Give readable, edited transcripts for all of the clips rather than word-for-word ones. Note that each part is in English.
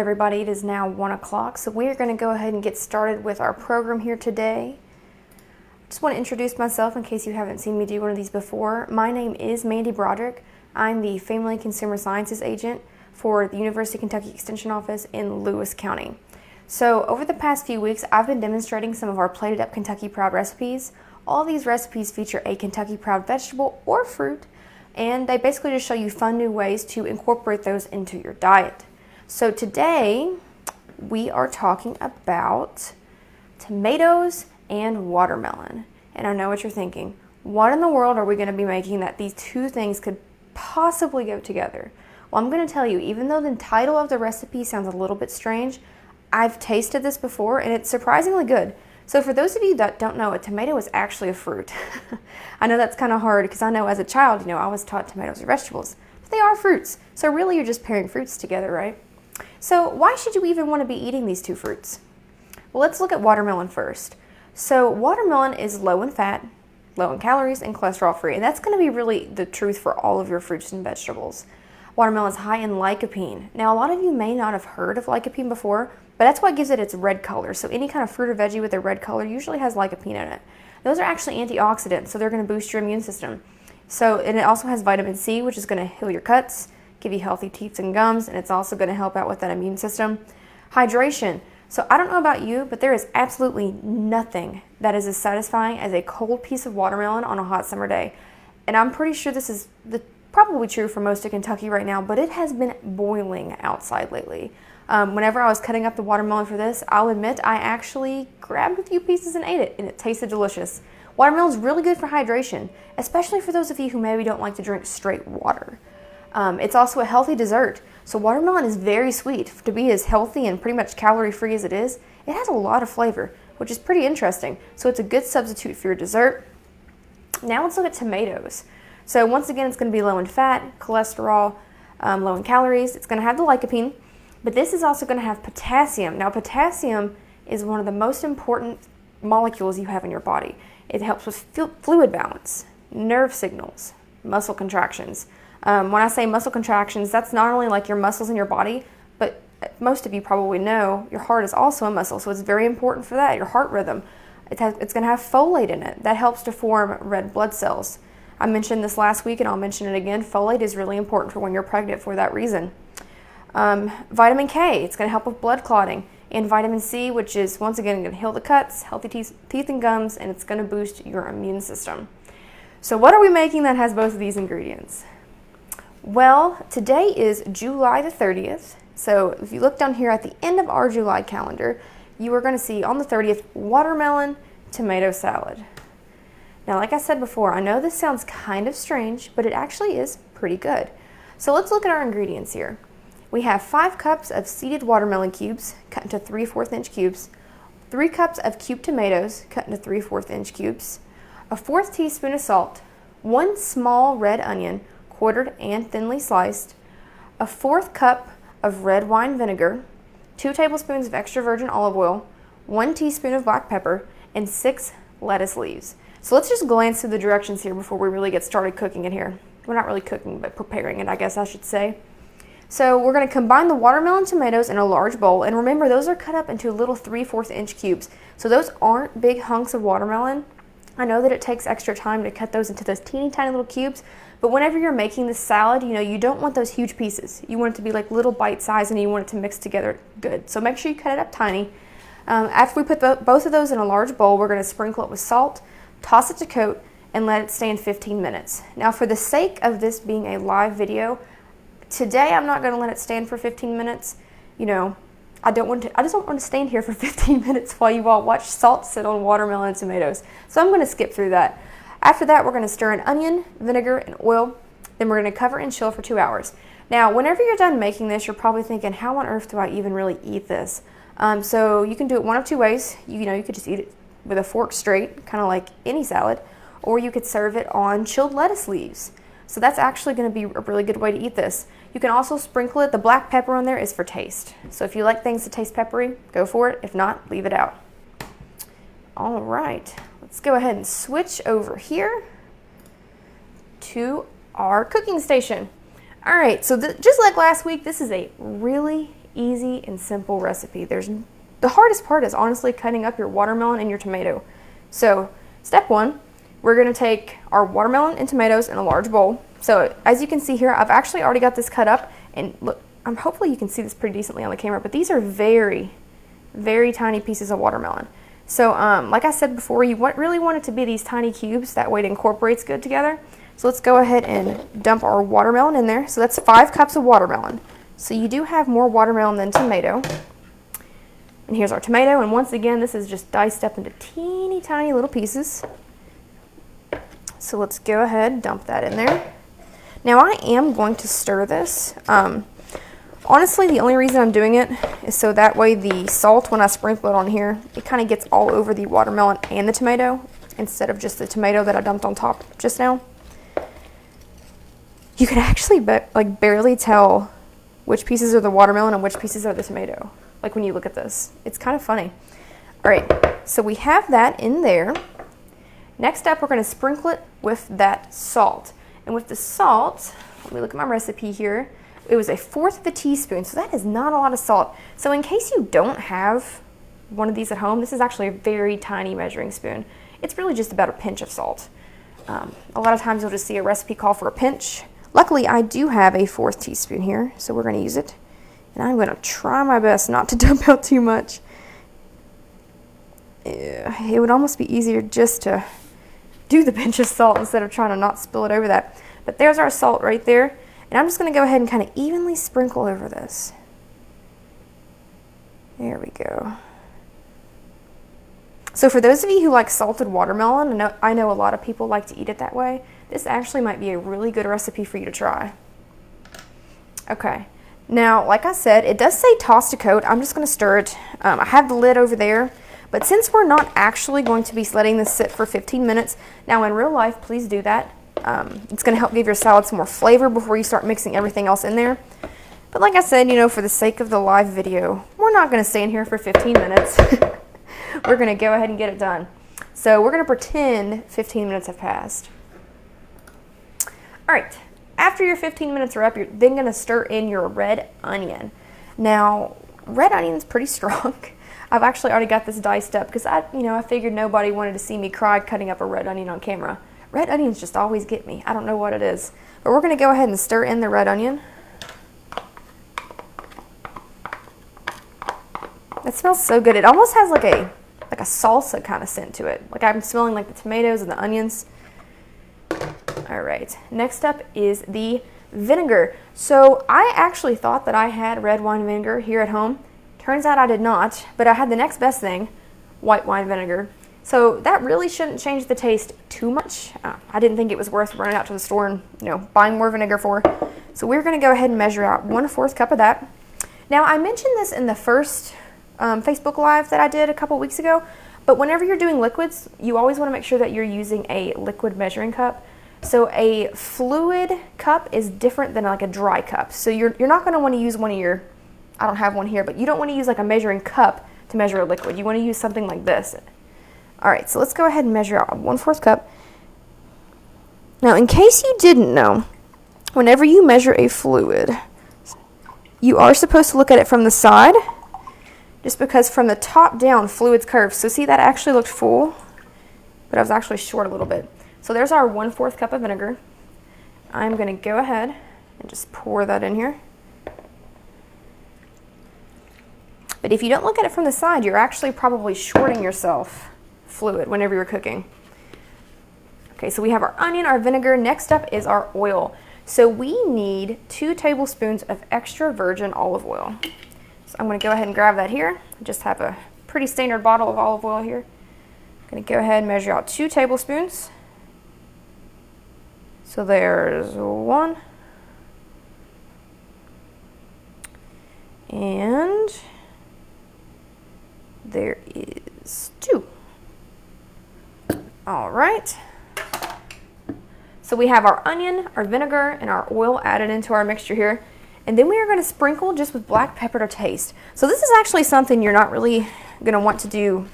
everybody. It is now 1 o'clock, so we are going to go ahead and get started with our program here today. Just want to introduce myself in case you haven't seen me do one of these before. My name is Mandy Broderick. I'm the Family and Consumer Sciences Agent for the University of Kentucky Extension Office in Lewis County. So over the past few weeks, I've been demonstrating some of our plated up Kentucky Proud recipes. All these recipes feature a Kentucky Proud vegetable or fruit, and they basically just show you fun new ways to incorporate those into your diet. So today we are talking about tomatoes and watermelon. And I know what you're thinking. What in the world are we going to be making that these two things could possibly go together? Well, I'm going to tell you, even though the title of the recipe sounds a little bit strange, I've tasted this before and it's surprisingly good. So for those of you that don't know, a tomato is actually a fruit. I know that's kind of hard because I know as a child, I was taught tomatoes are vegetables, but they are fruits. So really you're just pairing fruits together, right? So why should you even want to be eating these two fruits? Well, let's look at watermelon first. So watermelon is low in fat, low in calories, and cholesterol free. And that's going to be really the truth for all of your fruits and vegetables. Watermelon is high in lycopene. Now, a lot of you may not have heard of lycopene before, but that's what gives it its red color. So any kind of fruit or veggie with a red color usually has lycopene in it. Those are actually antioxidants, so they're going to boost your immune system. And it also has vitamin C, which is going to heal your cuts, give you healthy teeth and gums, and it's also going to help out with that immune system. Hydration. So I don't know about you, but there is absolutely nothing that is as satisfying as a cold piece of watermelon on a hot summer day. And I'm pretty sure this is probably true for most of Kentucky right now, but it has been boiling outside lately. Whenever I was cutting up the watermelon for this, I'll admit I actually grabbed a few pieces and ate it, and it tasted delicious. Watermelon is really good for hydration, especially for those of you who maybe don't like to drink straight water. It's also a healthy dessert. So watermelon is very sweet. To be as healthy and pretty much calorie-free as it is, it has a lot of flavor, which is pretty interesting. So it's a good substitute for your dessert. Now let's look at tomatoes. So once again, it's going to be low in fat, cholesterol, low in calories. It's going to have the lycopene, but this is also going to have potassium. Now potassium is one of the most important molecules you have in your body. It helps with fluid balance, nerve signals, muscle contractions. When I say muscle contractions, that's not only like your muscles in your body, but most of you probably know your heart is also a muscle, so it's very important for that, your heart rhythm. It's going to have folate in it. That helps to form red blood cells. I mentioned this last week and I'll mention it again. Folate is really important for when you're pregnant for that reason. Vitamin K, it's going to help with blood clotting. And vitamin C, which is once again going to heal the cuts, healthy teeth and gums, and it's going to boost your immune system. So what are we making that has both of these ingredients? Well, today is July the 30th, so if you look down here at the end of our July calendar, you are going to see on the 30th, watermelon tomato salad. Now, like I said before, I know this sounds kind of strange, but it actually is pretty good. So let's look at our ingredients here. We have 5 cups of seeded watermelon cubes cut into 3/4 inch cubes, 3 cups of cubed tomatoes cut into 3/4 inch cubes, a 1/4 teaspoon of salt, 1 small red onion, quartered and thinly sliced, a 1/4 cup of red wine vinegar, 2 tablespoons of extra virgin olive oil, 1 teaspoon of black pepper, and 6 lettuce leaves. So let's just glance through the directions here before we really get started cooking it here. We're not really cooking, but preparing it, I guess I should say. So we're going to combine the watermelon tomatoes in a large bowl, and remember those are cut up into little 3/4 inch cubes. So those aren't big hunks of watermelon. I know that it takes extra time to cut those into those teeny tiny little cubes, but whenever you're making this salad, you don't want those huge pieces. You want it to be like little bite size, and you want it to mix together good. So make sure you cut it up tiny. After we put both of those in a large bowl, we're going to sprinkle it with salt, toss it to coat, and let it stand 15 minutes. Now for the sake of this being a live video, today I'm not going to let it stand for 15 minutes. I just don't want to stand here for 15 minutes while you all watch salt sit on watermelon and tomatoes. So I'm going to skip through that. After that, we're going to stir in onion, vinegar, and oil. Then we're going to cover and chill for 2 hours. Now, whenever you're done making this, you're probably thinking, how on earth do I even really eat this? So you can do it one of 2 ways. You could just eat it with a fork straight, kind of like any salad, or you could serve it on chilled lettuce leaves. So that's actually going to be a really good way to eat this. You can also sprinkle it. The black pepper on there is for taste. So if you like things to taste peppery, go for it. If not, leave it out. All right, let's go ahead and switch over here to our cooking station. All right, so just like last week, this is a really easy and simple recipe. The hardest part is honestly cutting up your watermelon and your tomato. So step one, we're going to take our watermelon and tomatoes in a large bowl. So as you can see here, I've actually already got this cut up, and look, hopefully you can see this pretty decently on the camera, but these are very, very tiny pieces of watermelon. So like I said before, you really want it to be these tiny cubes, that way it incorporates good together. So let's go ahead and dump our watermelon in there. So that's 5 cups of watermelon. So you do have more watermelon than tomato. And here's our tomato, and once again, this is just diced up into teeny tiny little pieces. So let's go ahead and dump that in there. Now I am going to stir this. Honestly, the only reason I'm doing it is so that way the salt, when I sprinkle it on here, it kind of gets all over the watermelon and the tomato instead of just the tomato that I dumped on top just now. You can actually barely tell which pieces are the watermelon and which pieces are the tomato. Like when you look at this, it's kind of funny. All right, so we have that in there. Next up, we're going to sprinkle it with that salt. And with the salt, let me look at my recipe here. It was 1/4 of a teaspoon, so that is not a lot of salt. So in case you don't have one of these at home, this is actually a very tiny measuring spoon. It's really just about a pinch of salt. A lot of times you'll just see a recipe call for a pinch. Luckily, I do have a 1/4 teaspoon here, so we're going to use it. And I'm going to try my best not to dump out too much. It would almost be easier just to do the pinch of salt instead of trying to not spill it over that. But there's our salt right there. And I'm just going to go ahead and kind of evenly sprinkle over this. There we go. So for those of you who like salted watermelon, I know a lot of people like to eat it that way, this actually might be a really good recipe for you to try. Okay. Now, like I said, it does say toss to coat. I'm just going to stir it. I have the lid over there. But since we're not actually going to be letting this sit for 15 minutes, now in real life, please do that. It's going to help give your salad some more flavor before you start mixing everything else in there. But like I said, for the sake of the live video, we're not going to stay in here for 15 minutes. We're going to go ahead and get it done. So we're going to pretend 15 minutes have passed. All right. After your 15 minutes are up, you're then going to stir in your red onion. Now, red onion's pretty strong. I've actually already got this diced up because I figured nobody wanted to see me cry cutting up a red onion on camera. Red onions just always get me. I don't know what it is. But we're going to go ahead and stir in the red onion. It smells so good. It almost has like a salsa kind of scent to it. Like I'm smelling like the tomatoes and the onions. All right. Next up is the vinegar. So I actually thought that I had red wine vinegar here at home. Turns out I did not, but I had the next best thing, white wine vinegar. So that really shouldn't change the taste too much. I didn't think it was worth running out to the store and buying more vinegar for. So we're going to go ahead and measure out 1/4 cup of that. Now I mentioned this in the first Facebook Live that I did a couple weeks ago, but whenever you're doing liquids, you always want to make sure that you're using a liquid measuring cup. So a fluid cup is different than like a dry cup. So you're not going to want to use one of your, I don't have one here, but you don't want to use like a measuring cup to measure a liquid. You want to use something like this. All right, so let's go ahead and measure out 1/4 cup. Now, in case you didn't know, whenever you measure a fluid, you are supposed to look at it from the side, just because from the top down, fluid's curved. So see, that actually looked full, but I was actually short a little bit. So there's our 1/4 cup of vinegar. I'm going to go ahead and just pour that in here. But if you don't look at it from the side, you're actually probably shorting yourself fluid whenever you're cooking. Okay, so we have our onion, our vinegar. Next up is our oil. So we need 2 tablespoons of extra virgin olive oil. So I'm going to go ahead and grab that here. I just have a pretty standard bottle of olive oil here. I'm going to go ahead and measure out 2 tablespoons. So there's 1. And there is 2. All right. So we have our onion, our vinegar, and our oil added into our mixture here. And then we are going to sprinkle just with black pepper to taste. So this is actually something you're not really going to want to do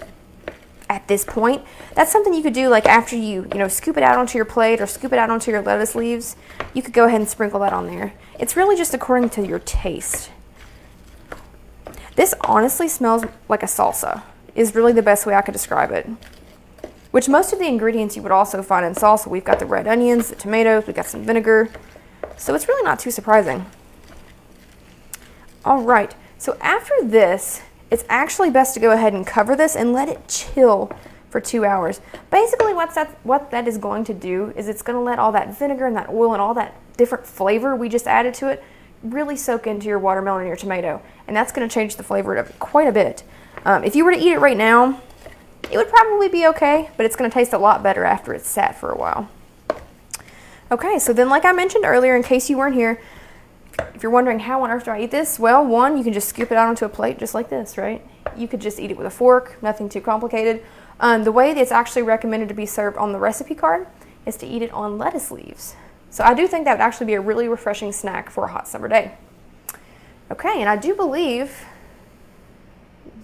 at this point. That's something you could do like after you scoop it out onto your plate or scoop it out onto your lettuce leaves. You could go ahead and sprinkle that on there. It's really just according to your taste. This honestly smells like a salsa, is really the best way I could describe it. Which most of the ingredients you would also find in salsa. We've got the red onions, the tomatoes, we've got some vinegar. So it's really not too surprising. All right, so after this, it's actually best to go ahead and cover this and let it chill for 2 hours. Basically what that is going to do is it's going to let all that vinegar and that oil and all that different flavor we just added to it really soak into your watermelon and your tomato. And that's going to change the flavor of it quite a bit. If you were to eat it right now, it would probably be okay, but it's going to taste a lot better after it's sat for a while. Okay, so then like I mentioned earlier, in case you weren't here, if you're wondering how on earth do I eat this, well, one, you can just scoop it out onto a plate just like this, right? You could just eat it with a fork, nothing too complicated. The way that it's actually recommended to be served on the recipe card is to eat it on lettuce leaves. So I do think that would actually be a really refreshing snack for a hot summer day. Okay, and I do believe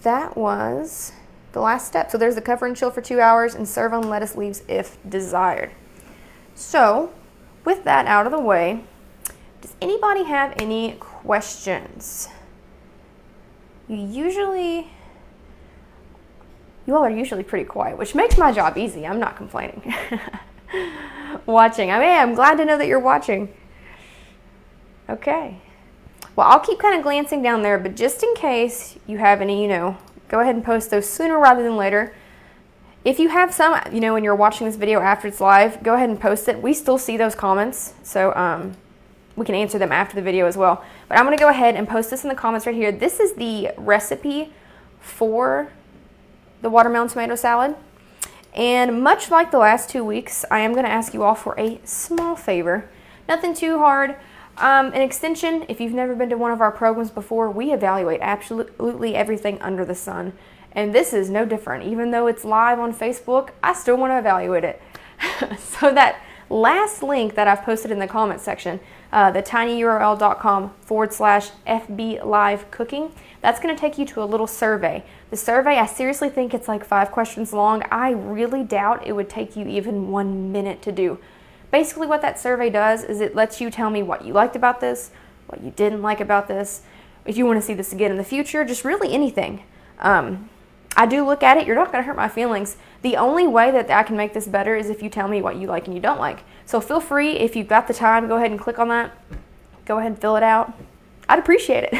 that was the last step. So there's the cover and chill for 2 hours and serve on lettuce leaves if desired. So with that out of the way, does anybody have any questions? You all are usually pretty quiet, which makes my job easy. I'm not complaining. Watching. I'm glad to know that you're watching. Okay. Well, I'll keep kind of glancing down there, but just in case you have any, go ahead and post those sooner rather than later. If you have some, when you're watching this video after it's live, go ahead and post it. We still see those comments, so we can answer them after the video as well. But I'm going to go ahead and post this in the comments right here. This is the recipe for the watermelon tomato salad. And much like the last 2 weeks, I am going to ask you all for a small favor. Nothing too hard. An extension, if you've never been to one of our programs before, we evaluate absolutely everything under the sun. And this is no different. Even though it's live on Facebook, I still want to evaluate it. So that last link that I've posted in the comment section, the tinyurl.com/FB Live Cooking, that's going to take you to a little survey. The survey, I seriously think it's like 5 questions long. I really doubt it would take you even 1 minute to do. Basically what that survey does is it lets you tell me what you liked about this, what you didn't like about this, if you want to see this again in the future, just really anything. I do look at it. You're not going to hurt my feelings. The only way that I can make this better is if you tell me what you like and you don't like. So feel free, if you've got the time, go ahead and click on that. Go ahead and fill it out. I'd appreciate it.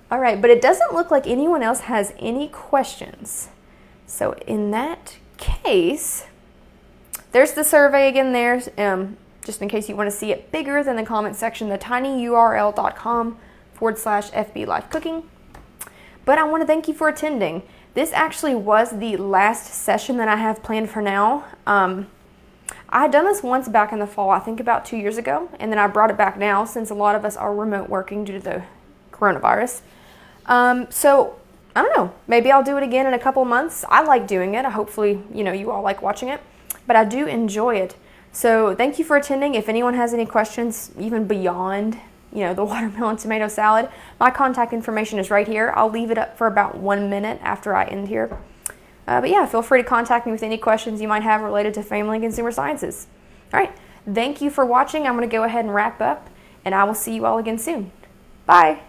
All right, but it doesn't look like anyone else has any questions. So in that case, there's the survey again there, just in case you want to see it bigger than the comment section, the tinyurl.com/FB Live Cooking. But I want to thank you for attending. This actually was the last session that I have planned for now. I had done this once back in the fall, I think about 2 years ago, and then I brought it back now since a lot of us are remote working due to the coronavirus. So I don't know, maybe I'll do it again in a couple months. I like doing it. Hopefully, you all like watching it, but I do enjoy it. So thank you for attending. If anyone has any questions, even beyond, the watermelon tomato salad, my contact information is right here. I'll leave it up for about 1 minute after I end here. But yeah, feel free to contact me with any questions you might have related to family and consumer sciences. All right, thank you for watching. I'm going to go ahead and wrap up, and I will see you all again soon. Bye.